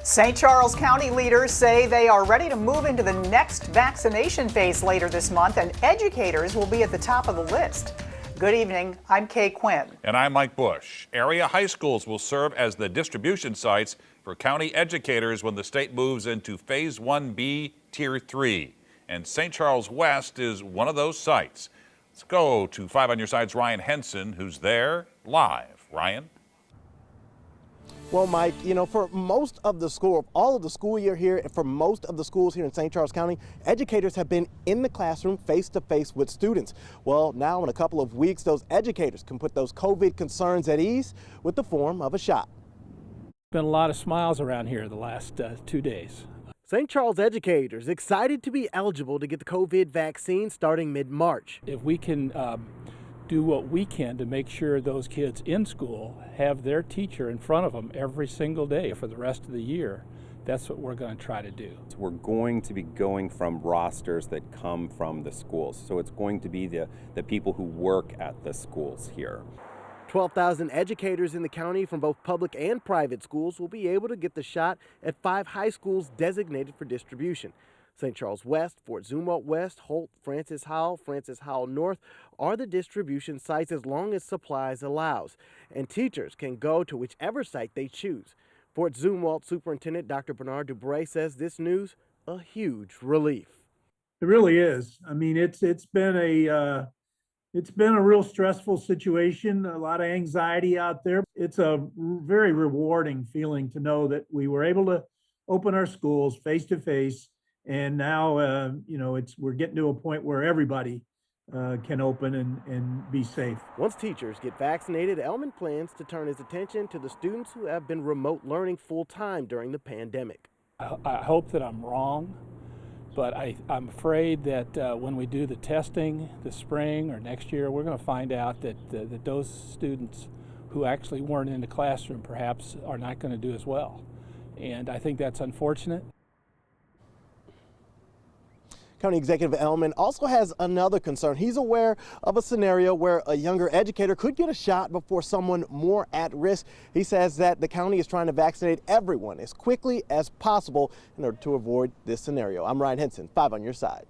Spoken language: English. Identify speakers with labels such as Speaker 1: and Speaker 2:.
Speaker 1: St. Charles County leaders say they are ready to move into the next vaccination phase later this month, and educators will be at the top of the list. Good evening, I'm Kay Quinn.
Speaker 2: And I'm Mike Bush. Area high schools will serve as the distribution sites for county educators when the state moves into Phase 1B, Tier 3. And St. Charles West is one of those sites. Let's go to 5 on Your Side's Ryan Henson, who's there live. Ryan?
Speaker 3: Well, Mike, for most of the school, all of the school year here, and for most of the schools here in St. Charles County, educators have been in the classroom face-to-face with students. Well, now in a couple of weeks, those educators can put those COVID concerns at ease with the form of a shot.
Speaker 4: Been a lot of smiles around here the last 2 days.
Speaker 3: St. Charles educators excited to be eligible to get the COVID vaccine starting mid-March.
Speaker 4: If we can do what we can to make sure those kids in school have their teacher in front of them every single day for the rest of the year, that's what we're going to try to do.
Speaker 5: We're going to be going from rosters that come from the schools. So it's going to be the people who work at the schools here.
Speaker 3: 12,000 educators in the county from both public and private schools will be able to get the shot at 5 high schools designated for distribution. St. Charles West, Fort Zumwalt West, Holt, Francis Howell North are the distribution sites as long as supplies allows. And teachers can go to whichever site they choose. Fort Zumwalt Superintendent Dr. Bernard Dubray says this news a huge relief.
Speaker 6: It really is. I mean, it's been a real stressful situation, a lot of anxiety out there. It's a very rewarding feeling to know that we were able to open our schools face to face. And now, we're getting to a point where everybody can open and be safe.
Speaker 3: Once teachers get vaccinated, Ehlmann plans to turn his attention to the students who have been remote learning full-time during the pandemic.
Speaker 4: I hope that I'm wrong, but I'm afraid that when we do the testing this spring or next year, we're going to find out that those students who actually weren't in the classroom perhaps are not going to do as well. And I think that's unfortunate.
Speaker 3: County Executive Ehlmann also has another concern. He's aware of a scenario where a younger educator could get a shot before someone more at risk. He says that the county is trying to vaccinate everyone as quickly as possible in order to avoid this scenario. I'm Ryan Henson, 5 on Your Side.